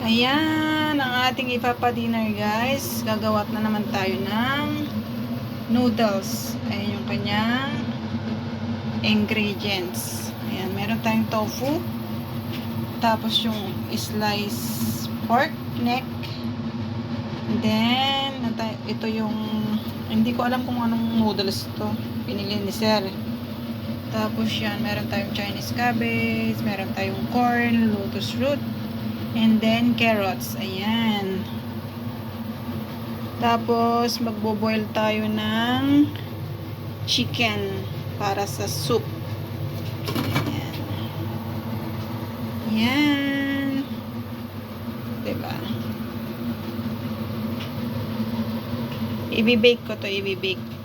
Ayan, ang ating ipapa-dinner guys. Gagawa na naman tayo ng noodles. Ayan yung kanyang ingredients. Ayan, meron tayong tofu. Tapos yung slice pork neck. And then, ito yung, hindi ko alam kung anong noodles ito. Pinili ni Sir. Tapos yan, meron tayong Chinese cabbage, meron tayong corn, lotus root, and then carrots. Ayan. Tapos magbo-boil tayo ng chicken para sa soup. Ayan. Ayan. Diba? Ibibake ko to, ibibake.